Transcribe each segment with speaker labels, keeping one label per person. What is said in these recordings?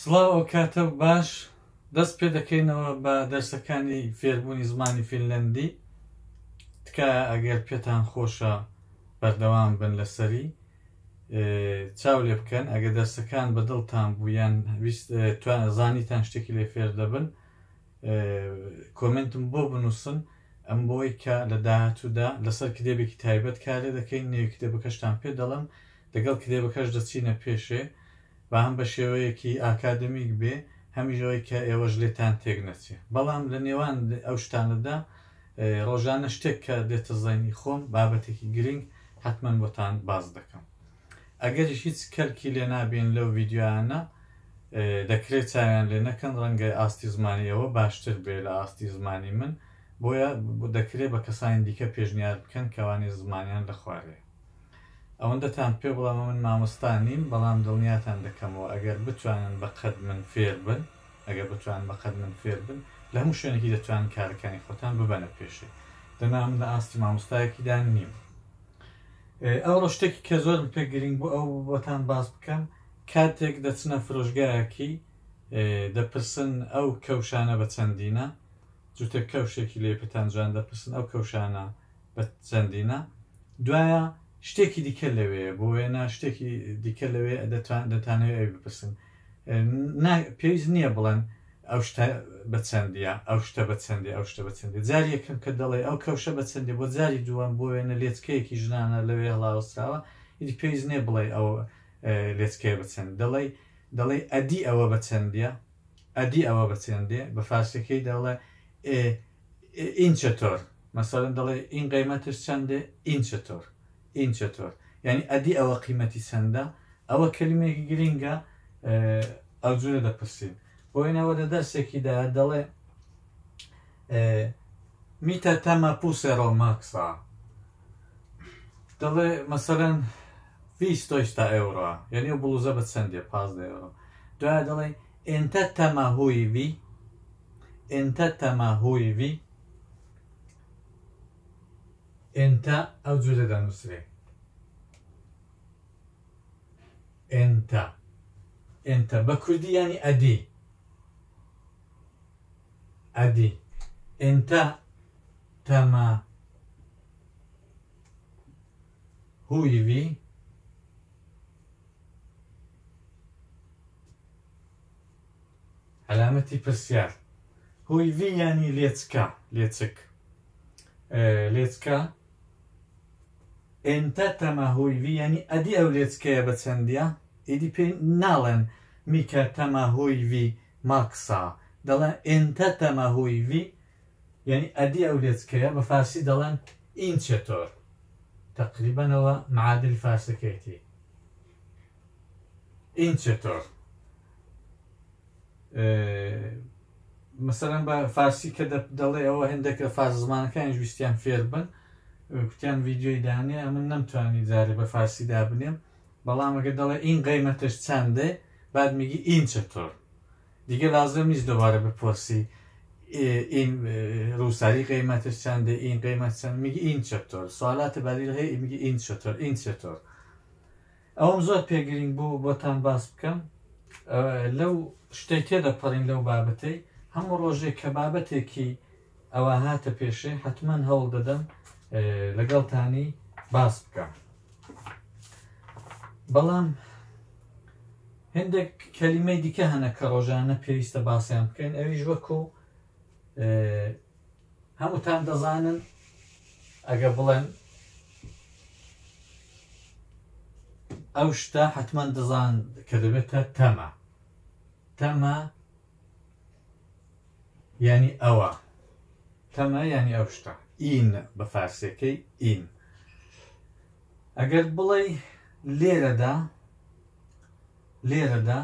Speaker 1: سڵاو ئەو کاتە باش دەست پێ دەکەینەوە بە دەرسەکانی فێربوونی زمانی فینلەندی. تکایە ئەگەر پێتان خۆشە بەردەوام بن لەسەری چاو لێ بکەن. ئەگەر دەرسەکان بەدڵتان بوویان زانیتان شتێکی لێ فێر دەبن کۆمنتم بۆ بنووسن، ئەم بۆی کە لە داهاتوودا لەسەر کتێبێکی تایبەت کارێ دەکەین. نێو کتێبەکەشتان پێ دەڵم، لەگەڵ کتێبەکەش دەچینە پێشێ بە هەم بە شێوەیەکی ئاکادمیک بێ، هەمیژەوەی کە ئێوەش لێتان تێک نەچێ. بەڵام لە نێوان ئەو شتانەدا ڕۆژانە شتێک کە دێتە زەینی خۆم بابەتێکی گرنگ حتمما بۆتان باز دەکەم. ئەگەریش هیچ کەرکی لێ نابێن لەو ڤیددیوانە دەکرێت چاویان لێ نەکەن، ڕەنگە ئاستی زمانیەوە باشتر بێ لە ئاستی زمانی من، بۆیە دەکرێت بە کەسانی دیکە پێشنیار بکەن کەوانی زمانیان لە خوارێ. ئەوەندەتان پێ بڵام من مامۆستا نیم، بەڵام دڵنیاتان دەکەمەوە ئەگەر بتوانن بەقەد من فێر بن، ئەگەر بتوانن بەقەد من فێر بن لە هەموو شوێنێکی دەتوانن کارەکانی خۆتان ببەنە پێشێ. دەنا من لە ئاستی مامۆستایەکیدا نیم. ئەوڕۆ شتێکی کە زۆرم پێ گرنگ بوو ئەو بۆتان باز بکەم. کاتێک دەچنە فرۆژگایەکی دەپرسن ئەو کەوشانە بە چەندینە، جوتە کەوشێکی لێ پێتان جوان دەپرسن ئەو کەوشانە بە چەندینە، دوایە شتێکی دیکە لەوەیە بۆ وێنە شتێکی دیکە لەوێ دەتانەوێت ئەوی بپرسن. پێویست نییە بڵێن ئەو شتە بە چەندیە، ئەو شتە بە چەندی، ئەو شتە بە چەندی. جاری یەکەم کە دەڵێ ئەو کەوشە بە چەندی، بۆ جاری دووەم بۆ وێنە لێچکەیەکی ژنانە لەوێ هەڵاوەستراوە، ئیدی پێویست نییە بڵێ ئەو لێچکەیە بە چەند، دەڵێ ئەدی ئەوە بە چەندیە، ئەدی ئەوە بە چەندێ. بە فارسیەکەی دەڵێ ئینچەتۆر، مەسەڵەن دەڵێ ئین قیمەتش چەندێ، ئینچەتۆر، ئینچەتۆر، یعنی ئەدی ئەوە قیمەتی چەندە. ئەوە کەلیمەیەکی گرینگە، ئەو جوورە دەپرسین. بۆینەوە لە دەرسێکیدا دەڵێ میتە تەمە پووسێڕۆ ماکسا، دەڵێ مەسەڵەن 20 ئەوڕۆ، یعنی ئەو بڵوزە بە چەندێ 15 ئەوڕۆ. دوایە دەڵێ ئێنتە تەمە هۆی وی، ئێنتە تەمە هۆی وی، ئێنتە ئەو جوورە دەنووسرێ، ئێنتە، ئێنتە بە کوردی یعنی ئەدی، ئەدی. ئێنتە تەمە هۆی وی، علامەتی پرسیار. هۆی وی یعنی لێچکە، لێچک، لێچکە. ئێنتە تەمە هۆی وی یعنی ئەدی ئەو لێچکەیە بە چەندیە، ئیدی پێ ناڵێن میکە تەمە هۆی وی ماکسا، دەڵێن ئێنتە تەمە هۆی وی یعنی ئەدی ئەو لێچکەیە. بە فارسی دەڵێن ئینچەتۆر، تقریبەنەوە معادل فارسەکەیەتی، ئینچەتۆر. مەسەڵەن بە فارسی کە دەڵێ ئەوە هەندێک لە فارس زمانەکانیش ویستیان فێر بن، کوتیان ڤیددیۆی دانێ، من نەمتوانی جارێ بە فارسی دابنێم، بەڵام ئەگەر دەڵێ ئین قیمەتش چەندێ بعد میگی ئینچەتۆر، دیگە لازم نیست دووبارە بپرسی ئین ڕووساری قیمەتش چەندێ، ئین قیمەت چەند، میگی ئینچەتۆر. سوالاتە بەدیل هەیە میگی ئینچەتۆر، ئینچەتۆر. ئەوم زۆر پێگرنگ بوو بۆتان باس بکەم. لەو شتێک تێدەپەڕین لەو بابەتەی، هەموو ڕۆژێک کە بابەتێکی ئەوە هاتە پێشێ حتمما هەوڵ دەدەم لەگەڵتانی باس بکەم. بەڵام هەندێک کەلیمەی دیکە هەنە کە ڕۆژانە پێویستە باسییان بکەین. ئەویش وەکو هەمووتان دەزانن ئەگە بڵێن ئەو شتە حتمما دەزان کە دەبێتە تەمە، تەمە یعنی ئەوە، تەمە یعنی ئەو شتە. ئین بە فارسیەکەی ئین. ئەگەر بڵێ لێرەدا، لێرەدا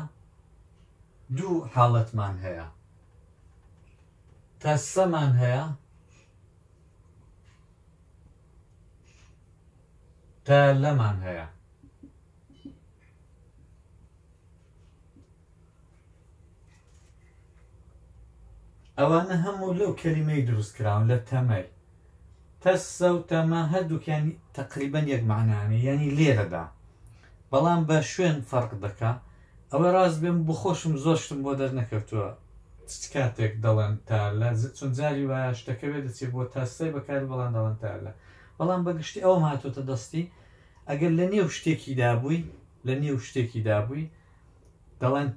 Speaker 1: دوو حاڵەتمان هەیە، تەسەمان هەیە، تەلەمان هەیە. ئەوانە هەموو لەو کەلیمەی دروست کراون لە تەمەی. تەسە و تەمە هەردووکیانی تقریبەن یەک معنانە، یعنی لێرەدا، بەڵام بە شوێن فەرق دەکا. ئەوە ڕاست بێم بۆ خۆشم زۆشتم بۆ دەرنەکەوتووە کاتێک دەڵێن تارلە چون جاری وایە شتەکەوێت دەچێت بۆ تاسەی بەکار بەڵام دەڵێن تارلە بەڵام بەگشتی ئەوم هاتوۆتە دەستی ئەگەر لە نێو شتێکی دابووی لە نێو شتێکی دابووی دەڵێن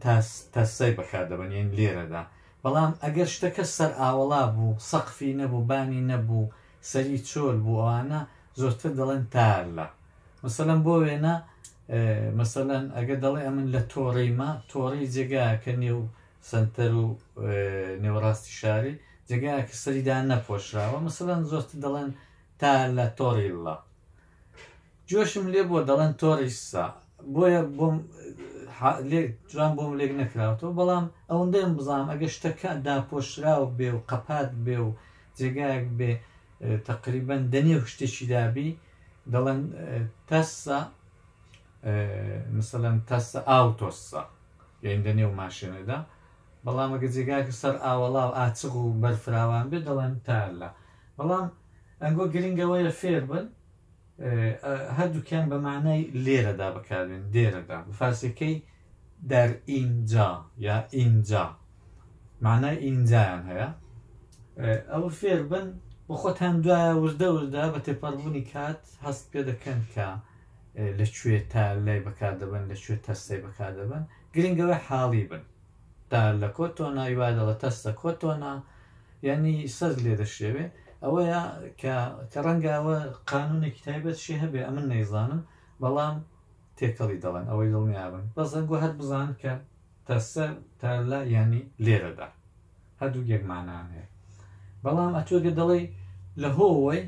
Speaker 1: تاسەی بەکار دەبن یان لێرەدا بەڵام ئەگەر شتەکە سەر ئاوەڵا بوو سەقفی نەبوو بانی نەبوو سەری چۆل بوو ئەوانە زۆرتر دەڵێن تارلە مەسەلەن بۆ وێنە مەسەلەن ئەگەر دەڵێ ئەمن لە تۆڕەیمە تۆڕەی جێگایە کە نێو سنتەر و نێوەڕاستی شاری جێگایە کە سەریدا نەپۆشراوە مەسەلەن زۆرتر دەڵێن تا لە تۆڕیڵە جۆشم لێ بۆ دەڵێن تۆڕیسا بۆیە بۆم جوان بۆم لێک نەکراوەوە بەڵام ئەوەندەم بزانام ئەگە شتەکە داپۆشراو بێ و قەپات بێ و جێگایەک بێ تقریبەن دەنێ و شتێکی دابی دەڵێن تەسە مثلەن تەسە ئاوتۆسە یان دەنێ و ماشێنەدا بەڵام ئەگە جێگایکە سەر ئاوەڵا و ئاچق و بەرفراوان بێ دەڵێن تارلە بەڵام ئەنگۆ گرنگەوەیە فێر بن هەردووکیان بە معنای لێرەدا بەکاربێن دێرەدا فارسیەکەی دەر ئینجا یا ئینجا معنای ئینجایان هەیە ئەوە فێر بن بۆ خۆتان دوایە وردە وردە بە تێپەڕبوونی کات هەست پێ دەکەن کە لەکوێ تارلای بەکار دەبن لەکوێ تەستەی بەکار دەبن گرنگەوەی حاڵی بن تار لە کۆتۆنا یوادەڵە تەستە کۆتۆنا یعنی سەر لێ دەشێوێ ئەوەیە کە ڕەنگاوە قانونێکی تایبەت شێ هەبێ ئەمن نەیزانم بەڵام تێکەڵی دەڵێن ئەوەی دڵنیابن بەزەنگۆ هەر بزان کە تەسە تارلا ینی لێرەدا هەردوو یەکمانان هەیە بەڵام ئەتوێگە دەڵێ لە هۆوەی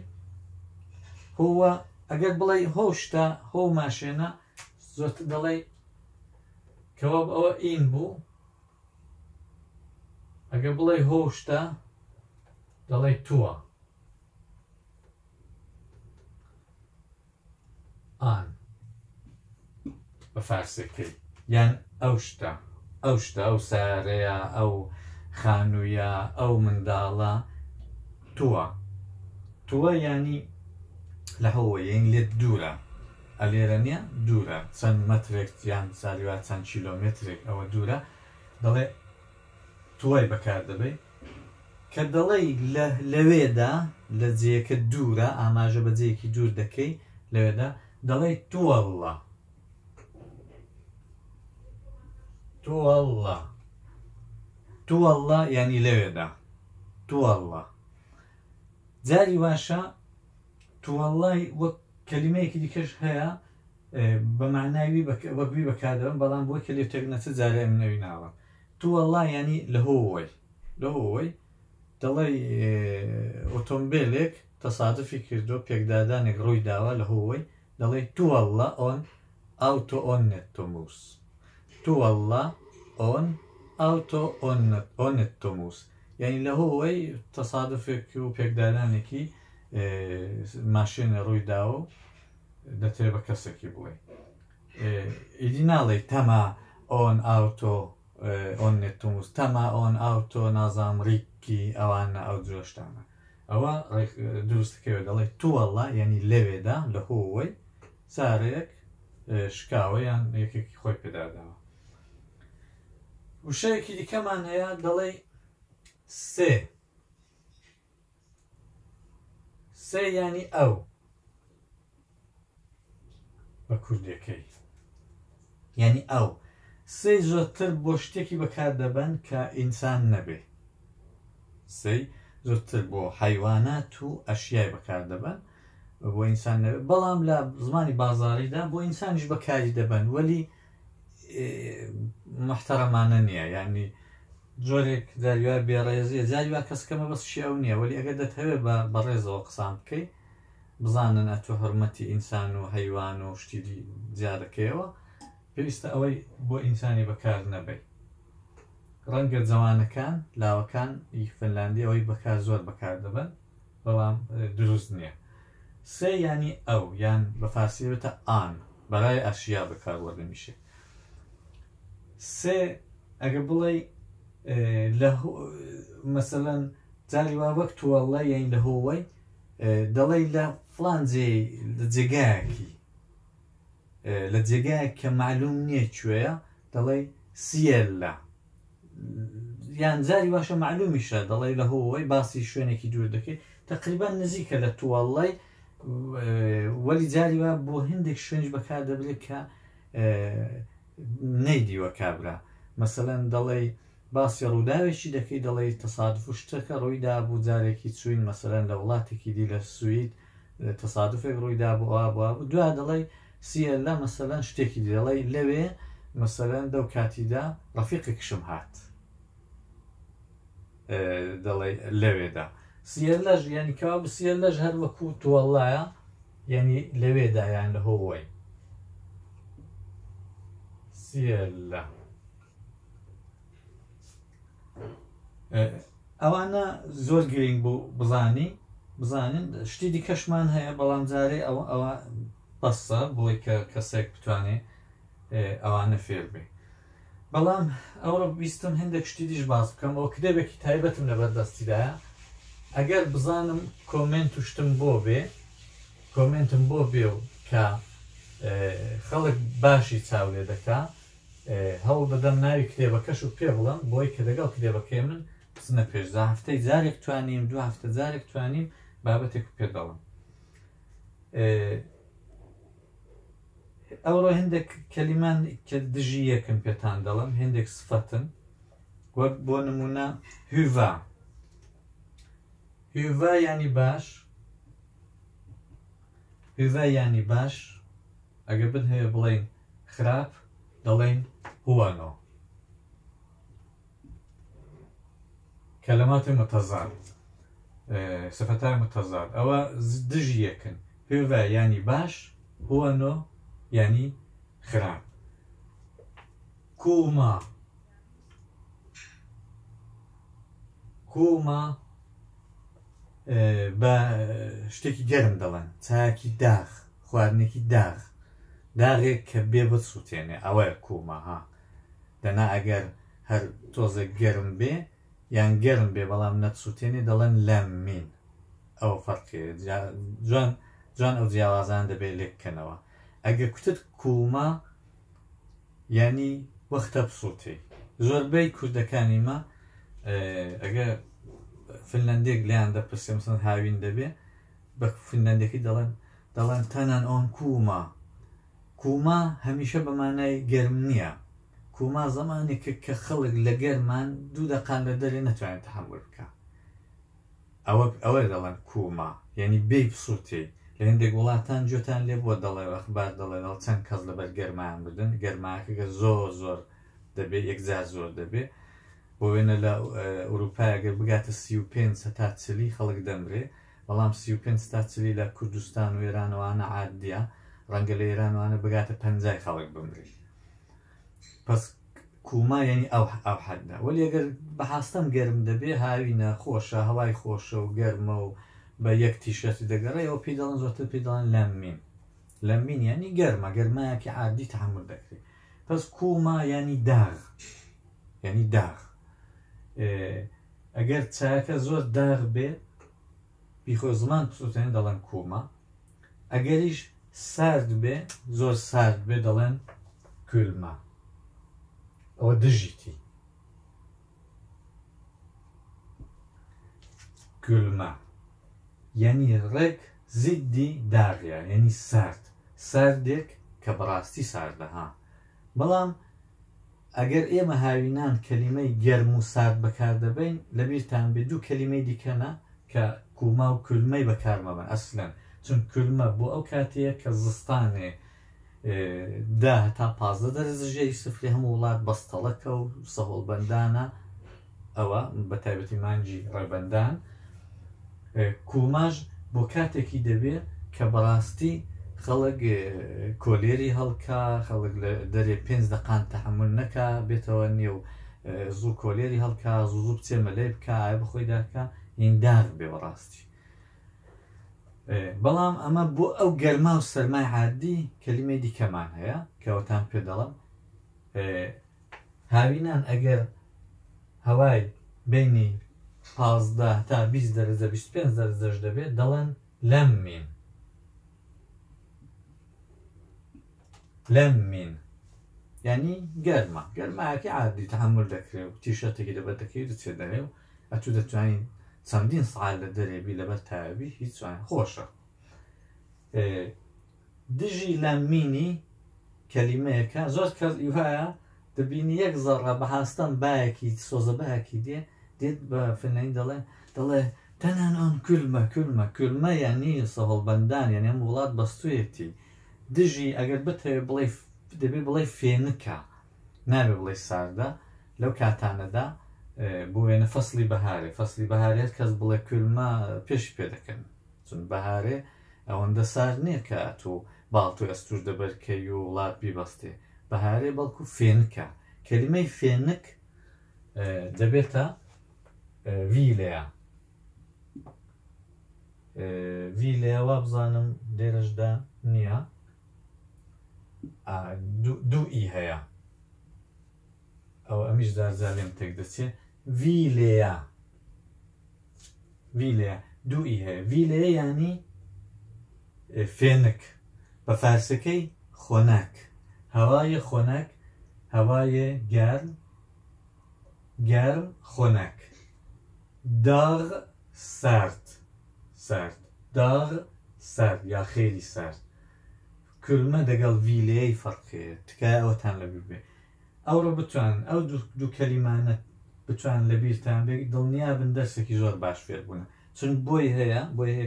Speaker 1: هۆوە ئەگەر بڵێ هۆشتا هۆ ماشێنە زۆرتر دەڵێ کەوا ئەوە ئین بوو ئەگەر بڵێ هۆشتا دەڵێ تووە ئان بە فارسەکەی یان ئەو شتە ئەو سارەیە ئەو خانوویە ئەو منداڵە تووە ینی لە هەوە یان لێت دوورە ئەلێرە نیە دوورە چەند مەترێک یان ساریوات چەند کیلۆمترێک ئەوە دوورە دەڵێ توای بەکار دەبێت کە دەڵێ لەوێدا لە جێیەکە دوورە ئاماژە بە جەیەکی دوور دەکەی لەوێدا دەڵێ تووەڵڵە ینی لەوێدا تووەڵڵە جاری واشە تووەڵڵای وەک کەلیمەیەکی دیکەش هەیە بە معناوی وەکوی بەکاردەبن بەڵام بۆ کە لێتێک نەچە جارێ من نەوی ناوە تووەڵڵا ینی لە هۆوەی دەڵێ ئۆتۆمبیلێک تەسادفی کردو پێکدادانێک ڕووی داوە لە هۆوەی دەڵێ تووەڵڵە ئۆن ئاوتۆ ئۆنێتۆموس تووەڵڵە ئۆن ئاوتۆ ئۆنێتۆموس یعنی لە هۆوەی تەسادفێکی و پێکدادانێکی ماشێنە ڕووی داوە و دەترێ بە کەسێکی بڵێ ئیدی ناڵێ تەما ئۆن ئاوتۆ ئۆنێتۆموس تەما ئۆن ئاوتۆ نازام ڕیکی ئەوانە ئەو جۆشتانە ئەوە دروستکەوێ دەڵێ تووەڵڵە ینی لەوێدا لە هۆوەی سارەیەک شکاوە یان یەکێکی خۆی پێداداوە وشەیەکی دیکەمان هەیە دەڵێ سێ ینی ئەو بە کوردەکەی ینی ئەو سێ زۆرتر بۆ شتێکی بەکار دەبەن کە ئینسان نەبێ سێ زۆرتر بۆ حیوانات و ئەشیای بەکار دەبەن بۆ ئینسان نەبێ بەڵام لە زمانی بازاڕیدا بۆ ئینسانیش بەکاری دەبەن وەلی محتەرەمانە نییە ینی جۆرێک داریوای بێڕێزیە جاریوا کەسکەمە بەسشی ئەو نییە وەلی ئەگەر دەتەوێت بە ڕێزەوە قسان بکەی بزانن ئەتۆ هەرمەتی ئینسان و حیوان و شتی جارەکەیەوە پێویستە ئەوەی بۆ ئینسانی بەکار نەبێت ڕەنگە جوانەکان لاوەکان فنلاندی ئەوەی بەکار زۆر بەکار دەبن بەڵام دروست نییە سێ ینی ئەو یان بە فارسیەوێتە ئان بەرای ئەشیا بەکاروەردەمیشێ سێ ئەگە بڵێ مەسەلەن جاری وا وەک تووەڵڵە یان لە هۆوەی دەڵێ لە فڵان لە جێگایەکی لە جێگایەک کە معلوم نییە کوێیە دەڵێ سیێلە یان جاری باشە معلومیشە دەڵێ لە هۆی باسی شوێنێکی دوور دەکەی تقریبان نزیکە لە تووەڵی وەلی جاری وە بۆ هەندێک شوێنش بەکار دەبێت کە نەیدیوە کابرا مەسەلەن دەڵێ باسی ڕووداوێکی دەکەی دەڵێ تەسادف و شتەکە ڕوویدا بوو جارێکی چوین مەسەلەن لە وڵاتێکی دی لە سوید تەسادفێک ڕوویدا بووە بووە دوا دەڵێ سیێلە مەسەلەن شتێکی دی دەڵێ لەوێ مەسەلەن دەو کاتیدا ڕەفیقێکشم هات دەڵێ لەوێدا سیێلەش یعنی کەوا سیێلەش هەر وەکو تووەڵایە یعنی لەوێدا یان لە هۆوەی سیێلە ئەوانە زۆر گرنگ بوو بزانین شتی دیکەشمان هەیە بەڵام جارێ ئەوە بەسە بۆی کە کەسێک بتوانێت ئەوانە فێر بێ بەڵام ئەوڕە بیستم هەندێک شتی دیش باز بکەم ئەو کتێبێکی تایبەتم لە بەردەستیدایە ئەگەر بزانم کۆمنت و شتم بۆ بێ کۆمنتم بۆ بێ و کە خەڵک باشی چاو لێ دەکا هەوڵ بدەم ناوی کتێبەکەش و پێ بڵم بۆی کە لەگەڵ کتێبەکەی من بچنە پێش هەفتەی جارێک توانیم دو هەفتە جارێک توانیم بابەتێک پێ دەڵم ئەوڕۆ هەندێک کەلیمان کە دژی یەکم پێتان دەڵم هەندێک سفەتن وەک بۆ نمونە هیڤا ینی باش هیڤا ینی باش ئەگەر بن هەیە بڵێن خراپ دەڵێن هوانۆ کەلەماتی متەزاد سفەتای متەزاد ئەوە دژی یەکن هیڤا ینی باش هوانۆ یعنی خراپ کوما بە شتێکی گەرم دەڵێن چاکی داغ خواردنێکی داغێک کە بێ بسووتێنێ ئەوەیە کوما ها دەنا ئەگەر هەر تۆزێک گەرم بێ یان گەرم بێ بەڵام نەتسووتێنێ دەڵێن لەمین ئەوە فەرقێ جوان ئەو جیاوازان دەبێت لێککەنەوە ئەگەر کوتت کوما ینی وەختە بسووتێ زۆربەی کوردەکانی مە ئەگەر فنلەندێک لیان دەپرسێ مەسەڵەن هاوین دەبێ بە فنلەندێکی دەڵێن تەنان ئۆن کوما هەمیشە بەمانای گەرم نییە کوما زەمانێک کە خەڵک لە گەرمان دوو دەقان لە دەرێ نەتوانێت تەحەمل بکە ئەوە دەڵێن کوما یعنی بێی بسووتێ لە هەندێک وڵاتان جوتان لێ بووە دەڵێ ئەخبار دەڵێ چەند کەس لەبەر گەرمایان بدن گەرماکەگە زۆر دەبێت یەکجار زۆر دەبێت بۆ وێنە لە ئەوروپایەگەر بگاتە 35 هەتا 40 خەڵک دەمرێ بەڵام 35 تا 40 لە کوردستان و ئێرانەوانە عادیە ڕەنگە لە ئێرانوانە بگاتە 50 خەڵک بمرێ پس کوما یعنی ئەو حەددا وەلی ئەگەر بە هاستەم گەرم دەبێ هاوینە خۆشە هەوای خۆشە و گەرمە و بە یەک تیشەتی دەگەڕێەوە پێی دەڵێن زۆرتر پێی دەڵێن لەمین ینی گەرمایەکی عادی تەحەمل دەکرێت پس کوما ینی داغ ئەگەر چاکە زۆر داغ بێت بیخۆ زمان پسووتێن دەڵێن کوما ئەگەریش سارد بێ زۆر سارد بێ دەڵێن کولما ئەوە دژیتی کولما یعنی ڕێک زیدی داغیە یعنی ساردێک کە بەڕاستی ساردە ها بەڵام ئەگەر ئێمە هاوینان کەلیمەی گەرم و سارد بەکار دەبین لەبیرتان بێ دوو کەلیمەی دیکەنە کە کوما و کولمەی بەکارمەبن ئەسلەن چون کولمە بۆ ئەو کاتەیە کە زستانێ دا هەتا 15 دەرەجەی سفری هەموو وڵات بەستەڵەکە و سەهۆڵبەندانە ئەوە بە تایبەتی مانجی ڕێبەندان کوماژ بۆ کاتێکی دەبێت کە بەڕاستی خەڵک کۆلێری هەڵکا خەڵک لە دەرێ 5 دقان تەحمل نەکا بێتەوە نێو زوو کۆلێری هەڵکا زوو بچێ مەلەی بکە ئایا بخۆی داکە هین داغ بێ بەڕاستی بەڵام ئەمە بۆ ئەو گەرما و سەرمای عادی کەلیمەی دیکەمان هەیە کەوەتان پێ دەڵم هاوینان ئەگەر هەوای بینی 15 تا 20 دەرەجە 25 دەرەجەش دەبێت دەڵێن لەمین ینی گەرمە گەرمایەکی عادی تەحمل دەکرێت و تیشەتێکی لەبەر دەکەیت و چێ دەرێ و ئەتو دەتوانین چەندین ساعت لە دەرێبی لەبەر تاوی هیچ خۆشە. دژی لەمینی کەلیمەیەکە زۆر کەس وایە دەبینی یەک زەڕە بە هاستان باەکی سۆزە باەکی دێت بە فنەی دەڵێ تەنان ئەن کولمە یانی سەهۆڵبەندان یعنی ئەم وڵات بەستوێتی دژی ئەگەر بتەوێ بڵێ دەبێ بڵێ فێنکە نابێ بڵێ ساردە لەو کاتانەدا بۆ وێنە فەسلی بەهارێت کەس بڵێ کولمە پێشی پێ دەکەن چون بەهارێ ئەوەندە سار نییە کە تۆ باڵتو ئەستور دەبەرکەی و وڵات بیبەستێ بەهارێ بەڵکو فێنکە کەلیمەی فێنک دەبێتە ڤیلەیەوە بزانم لێرەشدا نییە دوو ئی هەیە ئەو ئەمیش دارزا لێم تێک دەچێت ڤیلەیە دوو ئی هەیە ڤیلەیە ینی فێنک بە فارسەکەی خۆناک هەوایە خۆناک هەوایە گەرم خۆناک داغ سارد داغ سارد یا خێری سارد کولمە دەگەڵ ڤیلەیەی فەرقەیە تکایە ئەوەتان لەبیر بێ ئەوڕۆ بتوان ئەو دوو کەلیمانە بتوان لەبیرتان بێ دڵنیابن دەرسێکی زۆر باش فێر بوون چون بۆی هەیە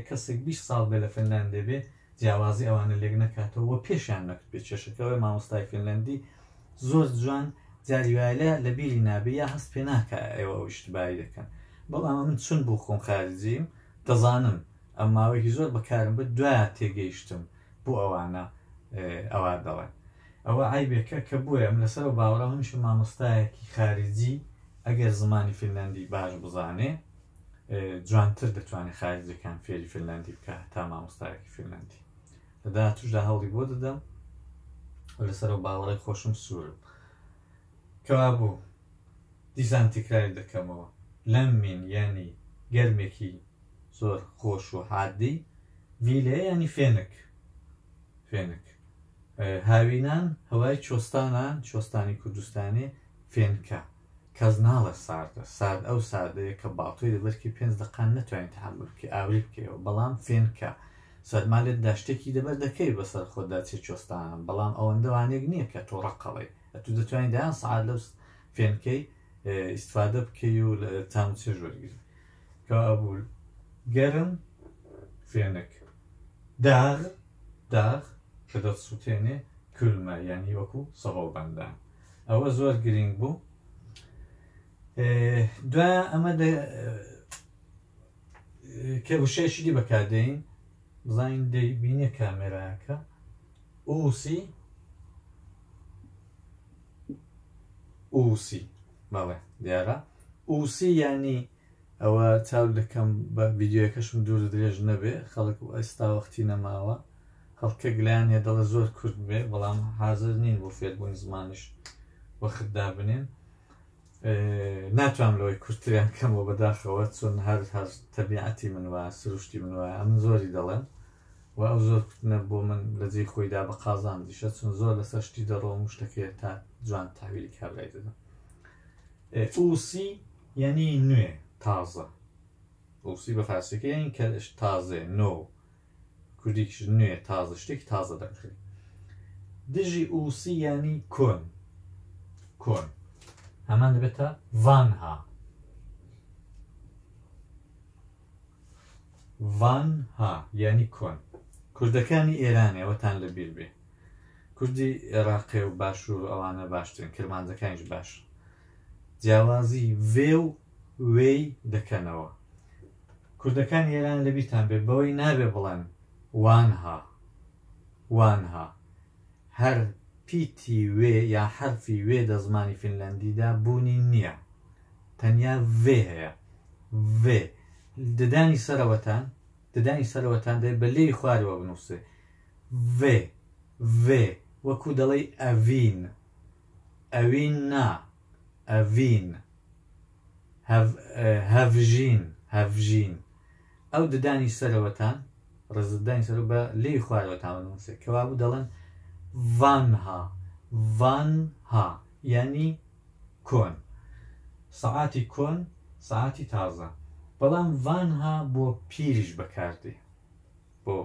Speaker 1: کەسێک 20 ساڵ بێ لە فنلاندێ بێ جیاوازی ئەوانە لێک نەکاتەوە پێشیان نەکرد بێت کێشەکەەوەی مامۆستای فینلەندی زۆر جوان جاریوایە لە بیری نابێ یا هەست پێ ناکە ئێوە ئەو ئیشتبایی دەکەن بەڵام من چون بوو خۆم خارجیم دەزانم ئەم ماوەیەکی زۆر بەکارم بە دوایە تێگەیشتم بۆ ئەوانە ئەوا دەڵێن ئەوە عیبێکە کە بووە من لەسەر باوەڕە هەمیشە مامۆستایەکی خارجی ئەگەر زمانی فینلەندی باش بزانێ جوانتر دەتوانێت خارجەکان فێری فینلەندی بکە تا مامۆستایەکی فینلەندی لەدا توشدا هەوڵی بۆ دەدەم لەسەر باوەڕی خۆشم سوورم کەوا بوو دیسان تکراری دەکەمەوە لەمین ینی گەرمێکی زۆر خۆش و حادی ڤیلەیە ینی فێنک هاوینان هەوای چۆستانی کوردستانی فێنکە کەس ناڵە سارد ئەو ساردەیە کە باڵتۆی لەبەرکی 5 دقان نەتوانین تحمل بکەی ئاوری بکەیەوە بەڵام فێنکە سەرمالێت داشتێکی دەبەر دەکەی بەسەر خۆدا چێ چۆستانم بەڵام ئەوەندەوانێک نییە کە تۆ ڕقەڵێ تو دەتوانین دایان سعات لەو فێنکەی ئیسفادە بکەی و تام چێ ژۆرگیری کەوا بوو گەرم فێنک داغ کە دەسووتێنێ کولمە یعنی وەکو سەهۆڵبەندان ئەوە زۆر گرنگ بوو دوای ئەمە کە وشەیەشی دی بەکاردێین بزانین دەیبینێ کامێرایەکە ئوسی بەڵێ دیارە ئوسی ینی ئەوە چاو دەکەم بە ڤیددیۆەکەشم دوور درێژ نەبێ خەڵک و ئێستا وەختی نەماوە خەڵکە گلانیە دەڵە زۆر کورد بێ بەڵام حازر نین بۆ فێربوونی زمانش وەختدا بنێن ناتوانم لەوەی کورتتریان کەمەوە بەداخەوە چۆن هەر تەبیعەتی من وایە سروشتی من وایە من زۆری دەڵێن و ئەو زۆر کوتنە بۆ من لە جێی خۆیدا بە قازان دیشە چون زۆر لەسەر شتی دەڕۆم و شتەکەی تا جوان تاویلی کابرای دەدەم ئوسی یعنی نوێ تازە ئوسی بە فارسیەکە یعنی کەش تازێ نۆ کوردیش نوێ تازە شتێکی تازە دەکرێت دژی ئوسی یعنی کۆن هەمان دەبێتە ڤانها یعنی کۆن کوردەکانی ئێرانێ ئەوەتان لەبیر بێ کوردی عێراقی و باشوور ئەوانە باشترن کرمانجەکانیش باش جیاوازی vê و wêی دەکەنەوە کوردەکانی ئێران لەبیرتان بێ بەوەی نابێ بڵێن وانها هەر پیتی وێ یا حرفی وێ لە زمانی فینلەندیدا بوونی نییە تەنیا vê هەیە vê ددانی سەرەوەتان دەی بە لێی خوارەوە بنووسێ vê وەکو دەڵێی ئەڤین نا ئەڤین هەڤژین ئەو ددانی سەرەوەتان ڕزدانی سەر بە لێی خوارەوەتان بنووسێ کەوا بوو دەڵێن vanha یعنی کۆن سەعاتی کۆن سەعاتی تازە بەڵام vanha بۆ پیریش بەکاردێ بۆ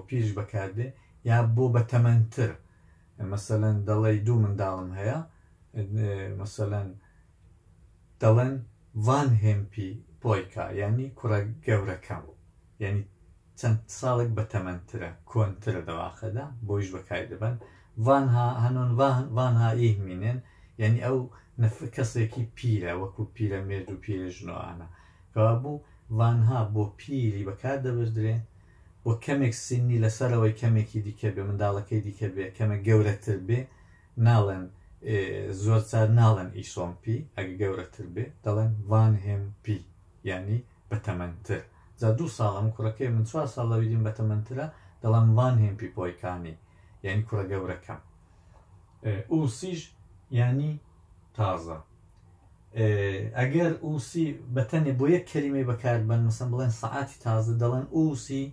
Speaker 1: پیریش بەکاردێ یا بۆ بەتەمەنتر مەسەلەن دەڵێ دوو منداڵم هەیە مەسەلەن دەڵێن van hempi پۆیکا یعنی کوڕە گەورەکەم یعنی چەند ساڵێک بەتەمەنترە کۆنترە دەواخەدا بۆیش بەکاری دەبن vanha هەنۆن vanha ئیهمینێن یعنی ئەو کەسێکی پیرە وەکو پیرە مێرد و پیرە ژنۆوانە کەوا بوو vanha بۆ پیری بەکار دەبردرێن بۆ کەمێک سنی لەسەرەوەی کەمێکی دیکە بێ منداڵەکەی دیکە بێ کەمە گەورەتر بێ ناڵێن زۆر چار ناڵێن ئیسۆمپی ئەگە گەورەتر بێ دەڵێن van hempi یعنی بەتەمەنتر جا 2 ساڵم کوڕەکەی من 4 ساڵ لەویدیم بەتەمەنترە دەڵێن van hempi پۆیکانی یعنی کوڕە گەورەکەم ئوسیش یعنی تازە ئەگەر ئوسی بەتەنێ بۆ یەک کەلیمەی بەکاربن مەسەن بڵێن سەعاتی تازە دەڵێن ئوسی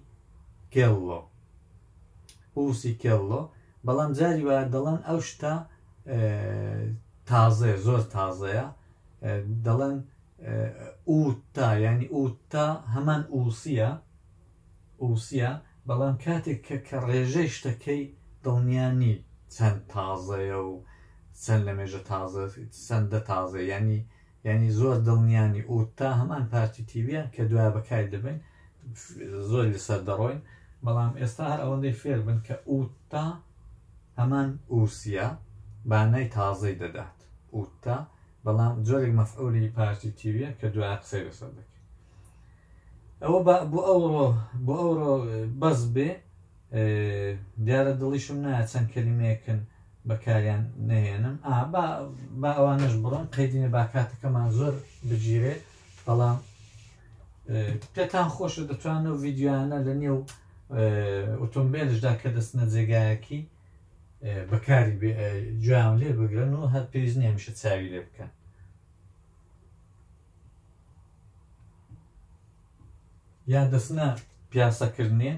Speaker 1: کێڵۆ بەڵام جاری وایە دەڵێن ئەو شتە تازەیە زۆر تازەیە دەڵێن ئوتا ینی ئوتا هەمان ئوسیە بەڵام کاتێک کە ڕێژەی شتەکەی دڵنیانی چەند تازەیە و چەند لە مێژە تازە چەندە تازە ینی زۆر دڵنیانی ئوتا هەمان پارتی تیویە کە دوای بەکاری دەبین زۆر لەسەر دەڕۆین بەڵام ئێستا هەر ئەوەندەی فێر بن کە ئوتا هەمان ئوسیە بانای تازەی دەدات ئوتا بەڵام جۆرێک مەفعولی پارتی تیویە کە دوای قسەی لەسەر دەکەین ئەوە بۆ ئەوڕۆ بەس بێ دیارە دڵیشم نایە چەند کەلیمەیەکن بەکاریان نەهێنم با ئەوانەش بڕۆن قەیدینە با کاتەکەمان زۆر بگیرێ بەڵام پێتان خۆشە دەتوانە ڤیدیۆیانە لە نێو ئۆتۆمبیلشدا کە دەستنە جێگایەکی بەکاری گویان لێ بگرن و هەر پێویست نییە هەمیشە چاوی لێ بکەن یا دەستنە پیاسەکردنێ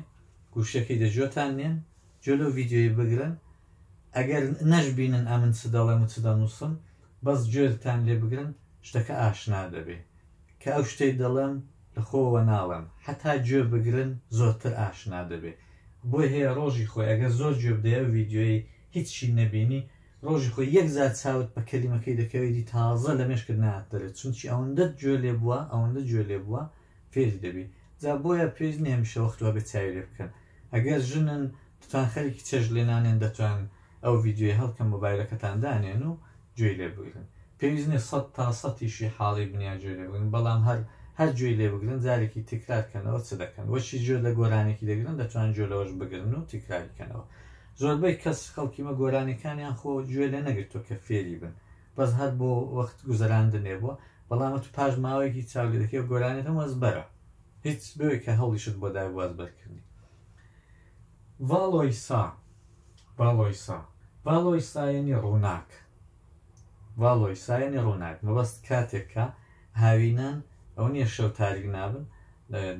Speaker 1: گوشەکەی دەجۆتان نێن جۆلۆ ڤیدیۆی بگرن ئەگەر نەشبینن ئەمن چ دەڵێم و چ دەنووسم بەس گوێتان لێ بگرن شتەکە ئاشنا دەبێ کە ئەو شتەی دەڵێم لە خۆوە ناڵم حتا گوێ بگرن زۆرتر ئاشنا دەبێ بۆی هەیە ڕۆژی خۆی ئەگەر زۆر گوێ بدەیە ڤیدیۆی هیچی نەبینی ڕۆژی خۆی یەک زار چاوت بە کەلیمەکەی دەکەوێتی تازە لە مێشکرد ناتدەرێت چونچی ئەوەندە گوێ لێ بووە فێری دەبی جا بۆیە پێویست نییە هەمیشە وەختوە بێت چاوی لێ بکەن ئەگەر ژنن دەتوان خەریکی چێژ لێنانێن دەتوان ئەو ڤیدیۆی هەڵکەم مۆبایلەکەتان دانێن و گوێی لێ بگرن پێویست نیە 100 تا 100 حاڵی بنیا گوێ لێ بگرن بەڵام هەر گوێی لێ بگرن جارێکی تکرارکەنەوە چ دەکەن وەشی گوێ لە گۆرانێکی دەگرن دەتوان گوێ لەوەش بگرن و تکراریکەنەوە زۆربەی کەس خەڵکیمە گۆرانەکانیان خۆ گوێ لێ نەگرتووە کە فێری بن بەس هەر بۆ وەخت گوزەراندنێ بووە بەڵامە تو پاش ماوەیەکی چاو لێ دەکەی گۆرانێت هەم وەزبەرە هیچ بوێ کە هەڵیشت بۆ دای وەزبەرکردنی ڤالۆیسا یعنی ڕووناک مەبەست کاتێکە هاوینان ئەو نییە شەو تاریک نابن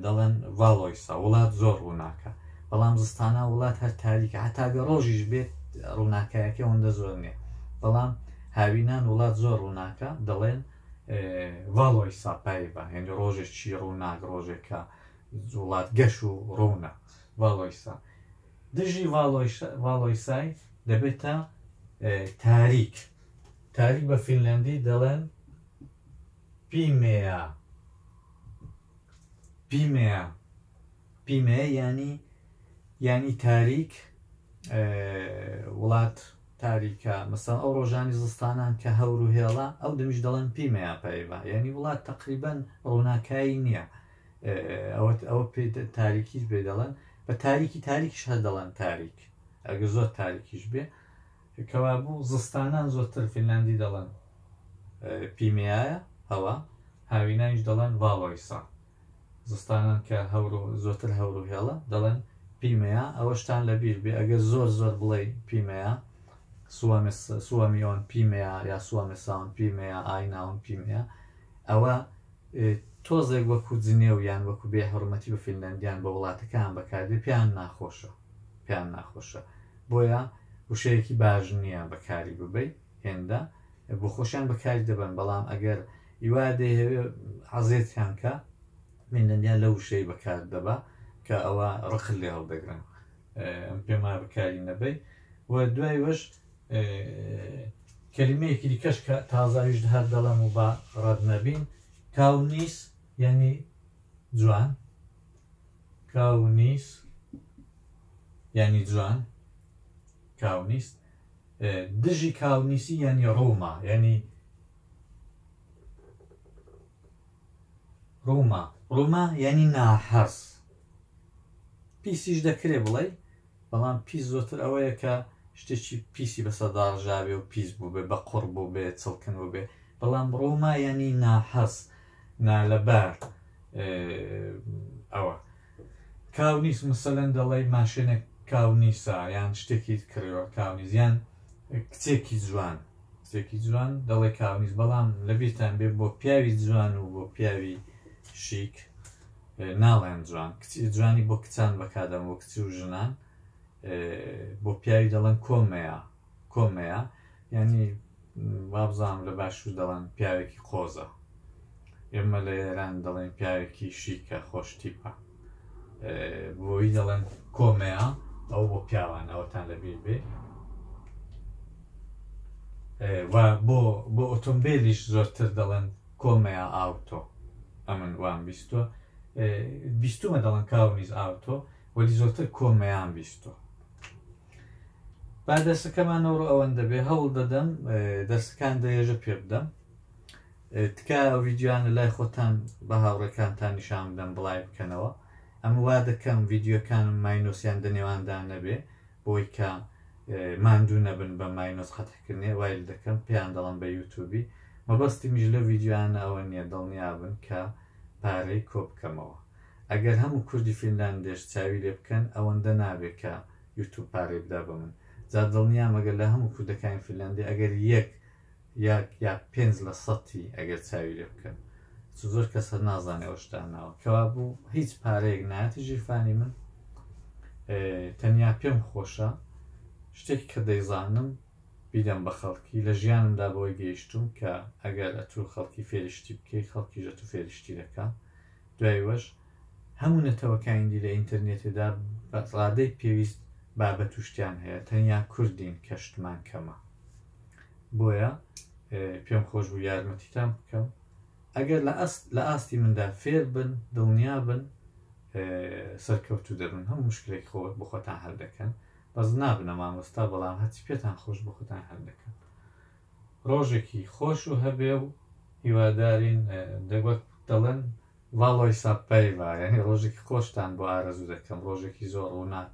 Speaker 1: دەڵێن ڤالۆیسا وڵات زۆر ڕووناکە بەڵام زستانە وڵات هەر تاریکە هەتاگە ڕۆژیش بێت ڕووناکایەکە ئەوەندە زۆر نییە بەڵام هاوینان وڵات زۆر ڕووناکە دەڵێن ڤالۆیسا پایبە هێنی ڕۆژێکی ڕووناک ڕۆژێکە وڵات گەش و ڕوونە ڤالۆیسا دژی ڤالۆیسای دەبێتە تاریک بە فینلەندی دەڵێن پیمەیە ینی تاریک وڵات تاریکە مەسەڵەن ئەو ڕۆژانی زستانان کە هەور و هێڵە ئەو دەمیش دەڵێن پیمەیە پایبە ینی وڵات تەقریبەن ڕووناکایی نییە ئەوە پێ تاریکیش بێ دەڵێن بە تاریکیش هەر دەڵێن تاریک ئەگە زۆر تاریکیش بێ کەوا بوو زستانان زۆرتر فینلاندی دەڵێن پیمەیە هەوا هاوینانیش دەڵێن ڤالۆیسا زستانان کە زۆرتر هەور و هێڵە دەڵێن پیمەیە ئەوەشتان لەبیر بێ ئەگەر زۆر بڵێ پیمەیە سووەمیۆن پیمەیە یا سووەمەساون پیمەیە ئایناون پیمەیە ئەوە تۆزێک وەکو جنێ و یان وەکو بێ هەڕمەتی بە فینلەندیان بە وڵاتەکان بەکاردێ پیان ناخۆشە بۆیە وشەیەکی باش نییە بەکاری ببەی هێندە بۆ خۆشیان بەکاری دەبن بەڵام ئەگەر هیوادێ حەزێتیان کە مێنەنیان لە وشەی بەکار دەبا کە ئەوە ڕقل لێ هەڵدەگرن ئەم پێما بەکاری نەبەی و دوای وەش کەلیمەیەکی دیکەش کە تازاویش هەر دەڵێم و بە ڕەت نەبین کاونیس یعنی جوان کاونیس یعنی جوان کاونیس دژی کاونیسی یعنی ڕووما یعنی ڕووما یعنی ناحەز پیسیش دەکرێ بڵێ بەڵام پیس زۆتر ئەوەیە کە شتێکی پیسی بەسەداڕژاوێ و پیس بوو بێ بە قوڕ بوو بێ چڵکن بوو بێ بەڵام ڕووما یعنی ناحەز نالەبار ئەوە کاونیس مەسەلەن دەڵێ ماشێنێک کاونیسا یان شتێکی کڕیوە کاونیز یان کچێکی جوان دەڵێ کاونیز بەڵام لەبیرتان بێ بۆ پیاوی جوان و بۆ پیاوی شیک ناڵێن جوان کچی جوانی بۆ کچان بەکادەم بۆ کچی و ژنان بۆ پیاوی دەڵێن کۆمەیە یعنی وابزانم لە باشوور دەڵێن پیاوێکی قۆزە ئێمە لە ئێران دەڵێن پیاوێکی شیکە خۆشتیپە بۆی دەڵێن کۆمەیە ئەو بۆ پیاوان ئەوەتان لەبیر بێ و بۆ ئۆتۆمبیلیش زۆرتر دەڵێن کۆمەیە ئاوتۆ ئەمن وان بیستومە دەڵێن کاونیز ئاوتۆ وەلی زۆرتر کۆمەیان بیستۆ با دەرسەکەمانەوە ئەوەندە بێ هەوڵ دەدەم دەرسەکان دەێژە پێ بدەم تکا ئەو ڤیددیوانە لای خۆتان بە هاوڕێکانتان نیشان بدەم بڵای بکەنەوە ئەم وا دەکەم ڤیددیۆکانم ماینۆسیان دەنێواندا نەبێ بۆی کە ماندوو نەبن بە ماینۆس خەتەکردنێ وایل دەکەم پێیان دەڵم بە یوتوبی مەبەستی میژ لە ڤیددیوانە ئەوە نییە دڵنیابن کە پارەی کۆ بکەمەوە ئەگەر هەموو کوردی فینلاندێش چاوی لێ بکەن ئەوەندە نابێت کە یوتوب پارەی بدا بە من جا دڵنیام ئەگەر لە هەموو کوردەکانی فینلاندی ئەگەر یا 5% ئەگەر چاوی لێ بکەن زۆر کەسە نازانێ ئەو شتانەوە کەوا بوو هیچ پارەیەک نایەتی ژیرفانی من تەنیا پێم خۆشە شتێکی کە دەیزانم بیدەم بە خەڵکی لە ژیانمدا بۆی گەیشتوم کە ئەگەر ئەتوو خەڵکی فێرشتی بکەی خەڵکیژە تو فێرشتی دەکە دوای وەش هەموو نەتەوەکانی لە ئینتەرنێتێدا بەڕادەی پێویست بابەت و شتیان هەیە تەنیا کوردین کە شتمان کەمە بۆیە پێم خۆش بوو یارمەتیتان بکەم ئەگەر لە ئاستی مندا فێر بن دڵنیا بن سەرکەوتوو دەبن هەموو مشکلێک بۆ خۆتان هەل دەکەن بەس نابنە مامۆستا بەڵام هەچی پێتان خۆش بۆ خۆتان هەل دەکەن ڕۆژێکی خۆش و هەبێ و هیوادارین دەگوت دەڵێن ڤاڵۆی ساپەیڤا یعنی ڕۆژێکی خۆشتان بۆ ئارەزوو دەکەم ڕۆژێکی زۆر ڕووناک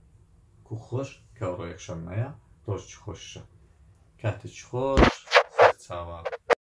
Speaker 1: و خۆش کە ڕۆ یەکشەممەیە ڕۆژی خۆشە کاتێکی خۆش چاوە